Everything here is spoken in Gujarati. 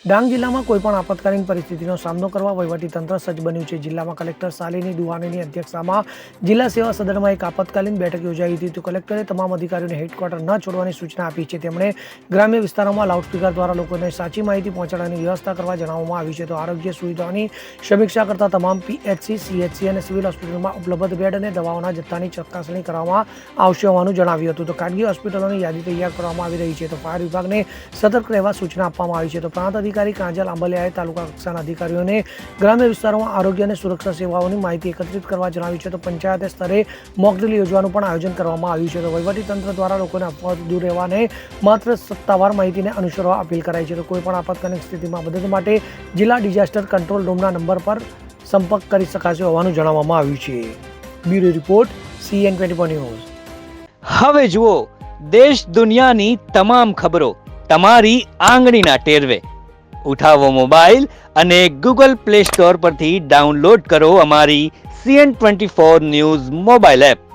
ડાંગ જિલ્લામાં કોઈપણ આપતકાલીન પરિસ્થિતિનો સામનો કરવા વહીવટીતંત્ર સજ્જ બન્યું છે. જિલ્લામાં કલેક્ટર શાલિની દુહાણીની અધ્યક્ષતામાં જિલ્લા સેવા સદનમાં એક આપતકાલીન બેઠક યોજાઈ હતી. તો કલેક્ટરે તમામ અધિકારીઓને હેડક્વાર્ટર ન છોડવાની સૂચના આપી છે. તેમણે ગ્રામ્ય વિસ્તારોમાં લાઉડસ્પીકર દ્વારા લોકોને સાચી માહિતી પહોંચાડવાની વ્યવસ્થા કરવા જણાવવામાં આવી છે. તો આરોગ્ય સુવિધાઓની સમીક્ષા કરતા તમામ પીએચસી, સીએચસી અને સિવિલ હોસ્પિટલમાં ઉપલબ્ધ બેડ અને દવાઓના જથ્થાની ચકાસણી કરવામાં આવશે હોવાનું જણાવ્યું હતું. તો ખાનગી હોસ્પિટલોની યાદી તૈયાર કરવામાં આવી રહી છે. તો ફાયર વિભાગને સતર્ક રહેવા સૂચના આપવામાં આવી છે. તો પ્રાંત અધિકારી કાંજલ આંબલિયાએ તાલુકા કક્ષાના અધિકારીઓને ગ્રામ્ય વિસ્તારોમાં આરોગ્ય અને સુરક્ષા સેવાઓની માહિતી એકત્રિત કરવા જણાવ્યું છે. તો પંચાયત સ્તરે મોકડ્રીલ યોજવાનું પણ આયોજન કરવામાં આવ્યું છે. તો વહીવટીતંત્ર દ્વારા લોકોને અફવાઓથી દૂર રહેવાને માત્ર સત્તાવાર માહિતીને અનુસરવા અપીલ કરાઈ છે. તો કોઈપણ આપતકાલીન સ્થિતિમાં મદદ માટે જિલ્લા ડિઝાસ્ટર કંટ્રોલ રૂમના નંબર પર સંપર્ક કરી શકાશે હોવાનું જણાવવામાં આવ્યું છે. Bureau report CN24 news. હવે જુઓ દેશ દુનિયાની તમામ ખબરો તમારી આંગળીના ટેરવે. ઉઠાવો મોબાઈલ અને Google Play Store પરથી ડાઉનલોડ કરો અમારી CN24 ન્યૂઝ મોબાઈલ એપ.